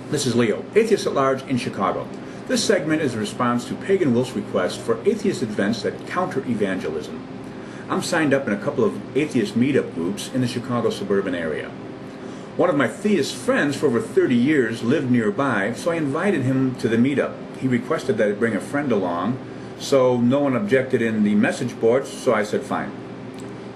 This is Leo, Atheist at Large in Chicago. This segment is a response to Pagan Wolf's request for atheist events at Counter-Evangelism. I'm signed up in a couple of atheist meetup groups in the Chicago suburban area. One of my theist friends for over 30 years lived nearby, so I invited him to the meetup. He requested that I bring a friend along, so no one objected in the message boards, so I said fine.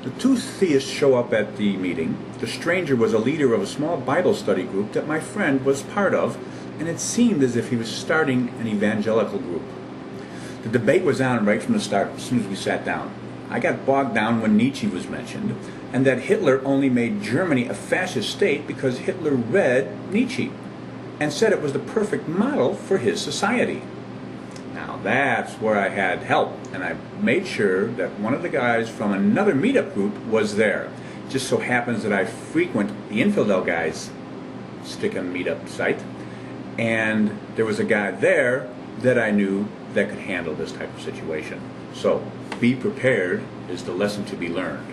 The two theists show up at the meeting. The stranger was a leader of a small Bible study group that my friend was part of, and it seemed as if he was starting an evangelical group. The debate was on right from the start as soon as we sat down. I got bogged down when Nietzsche was mentioned, and that Hitler only made Germany a fascist state because Hitler read Nietzsche and said it was the perfect model for his society. Now that's where I had help, and I made sure that one of the guys from another meetup group was there. It just so happens that I frequent the Infidel Guys stick-em meetup site, and there was a guy there that I knew that could handle this type of situation. So, be prepared is the lesson to be learned.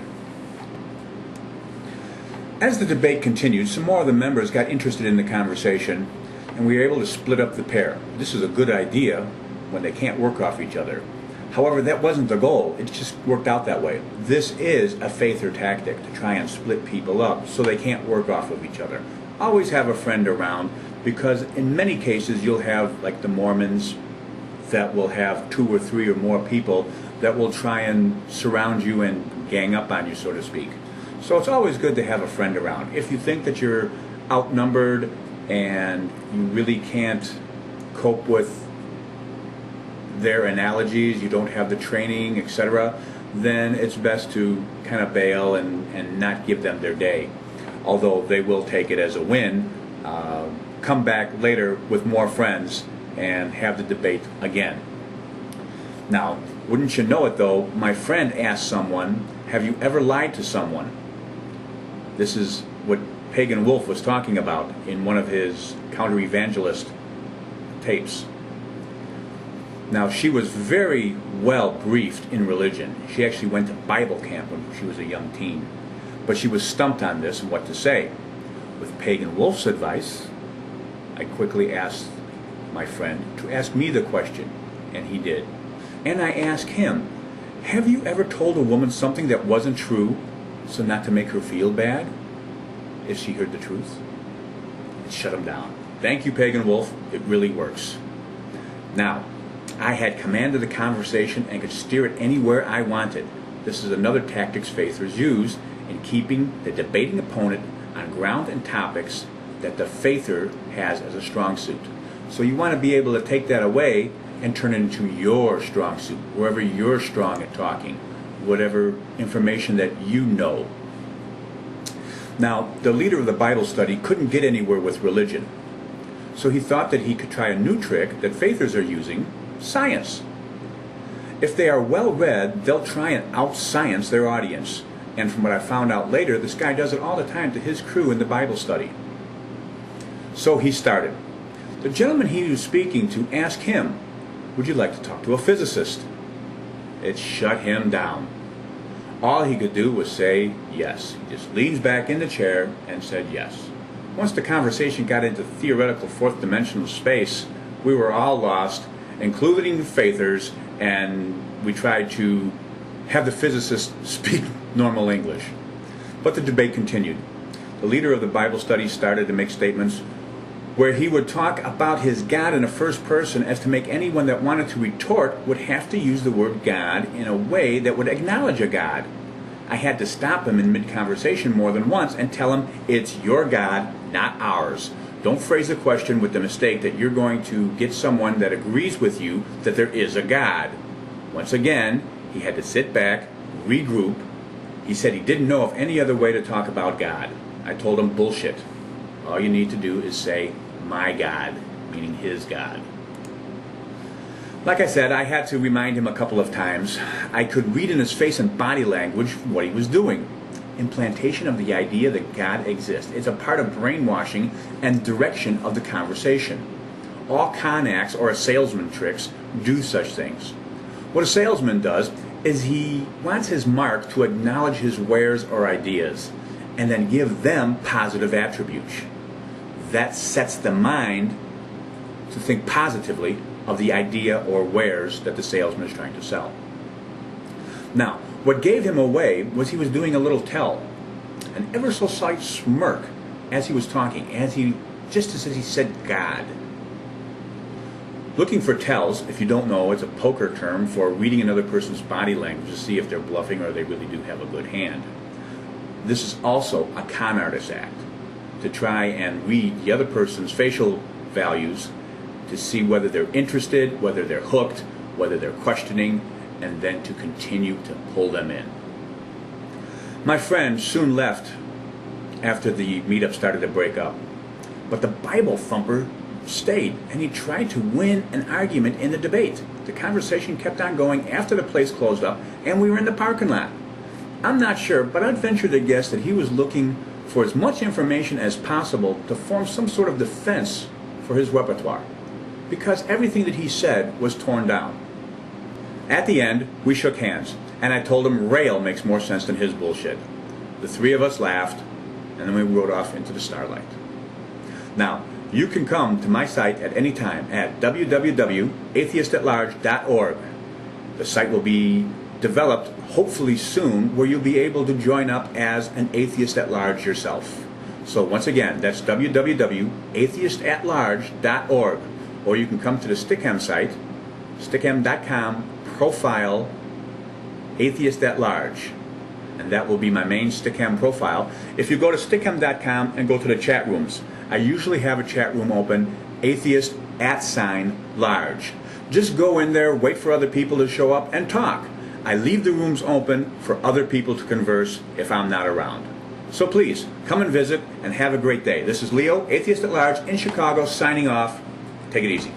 As the debate continued, some more of the members got interested in the conversation, and we were able to split up the pair. This is a good idea when they can't work off each other. However, that wasn't the goal. It just worked out that way. This is a faither tactic to try and split people up so they can't work off of each other. Always have a friend around, because in many cases you'll have, like the Mormons, that will have 2 or 3 or more people that will try and surround you and gang up on you, so to speak. So it's always good to have a friend around. If you think that you're outnumbered and you really can't cope with their analogies, you don't have the training, etc., then it's best to kind of bail and not give them their day. Although they will take it as a win, come back later with more friends and have the debate again. Now, wouldn't you know it though, my friend asked someone, have you ever lied to someone? This is what Pagan Wolf was talking about in one of his counter-evangelist tapes. Now, she was very well briefed in religion. She actually went to Bible camp when she was a young teen. But she was stumped on this and what to say. With Pagan Wolf's advice, I quickly asked my friend to ask me the question, and he did. And I asked him, have you ever told a woman something that wasn't true, so not to make her feel bad if she heard the truth? It shut him down. Thank you, Pagan Wolf. It really works. Now, I had command of the conversation and could steer it anywhere I wanted. This is another tactic faithers use in keeping the debating opponent on ground and topics that the faither has as a strong suit. So you want to be able to take that away and turn it into your strong suit, wherever you're strong at talking, whatever information that you know. Now, the leader of the Bible study couldn't get anywhere with religion, so he thought that he could try a new trick that faithers are using, science. If they are well read, they'll try and out-science their audience. And from what I found out later, this guy does it all the time to his crew in the Bible study. So he started. The gentleman he was speaking to asked him, would you like to talk to a physicist? It shut him down. All he could do was say yes. He just leans back in the chair and said yes. Once the conversation got into theoretical fourth dimensional space, we were all lost, including the faithers, and we tried to have the physicist speak normal English. But the debate continued. The leader of the Bible study started to make statements where he would talk about his God in a first person as to make anyone that wanted to retort would have to use the word God in a way that would acknowledge a God. I had to stop him in mid-conversation more than once and tell him, it's your God, not ours. Don't phrase the question with the mistake that you're going to get someone that agrees with you that there is a God. Once again, he had to sit back, regroup. He said he didn't know of any other way to talk about God. I told him, bullshit. All you need to do is say, my God, meaning his God. Like I said, I had to remind him a couple of times. I could read in his face and body language what he was doing. Implantation of the idea that God exists. It's a part of brainwashing and direction of the conversation. All con acts or salesman tricks do such things. What a salesman does is he wants his mark to acknowledge his wares or ideas and then give them positive attributes. that sets the mind to think positively of the idea or wares that the salesman is trying to sell. Now, what gave him away was he was doing a little tell, an ever so slight smirk as he was talking, just as he said God. Looking for tells, if you don't know, it's a poker term for reading another person's body language to see if they're bluffing or they really do have a good hand. This is also a con artist act, to try and read the other person's facial values to see whether they're interested, whether they're hooked, whether they're questioning, and then to continue to pull them in. My friend soon left after the meetup started to break up, but the Bible thumper stayed, and he tried to win an argument in the debate. The conversation kept on going after the place closed up, and we were in the parking lot. I'm not sure, but I'd venture to guess that he was looking for as much information as possible to form some sort of defense for his repertoire, because everything that he said was torn down. At the end, we shook hands, and I told him rail makes more sense than his bullshit. The three of us laughed, and then we rode off into the starlight. Now, you can come to my site at any time at www.atheistatlarge.org. The site will be developed hopefully soon, where you'll be able to join up as an atheist at large yourself. So once again, that's www.atheistatlarge.org, or you can come to the Stickham site, stickham.com, profile Atheist at Large, and that will be my main Stickham profile. If you go to stickham.com and go to the chat rooms, I usually have a chat room open, Atheist @ Large. Just go in there, wait for other people to show up, and talk. I leave the rooms open for other people to converse if I'm not around. So please, come and visit, and have a great day. This is Leo, Atheist at Large in Chicago, signing off. Take it easy.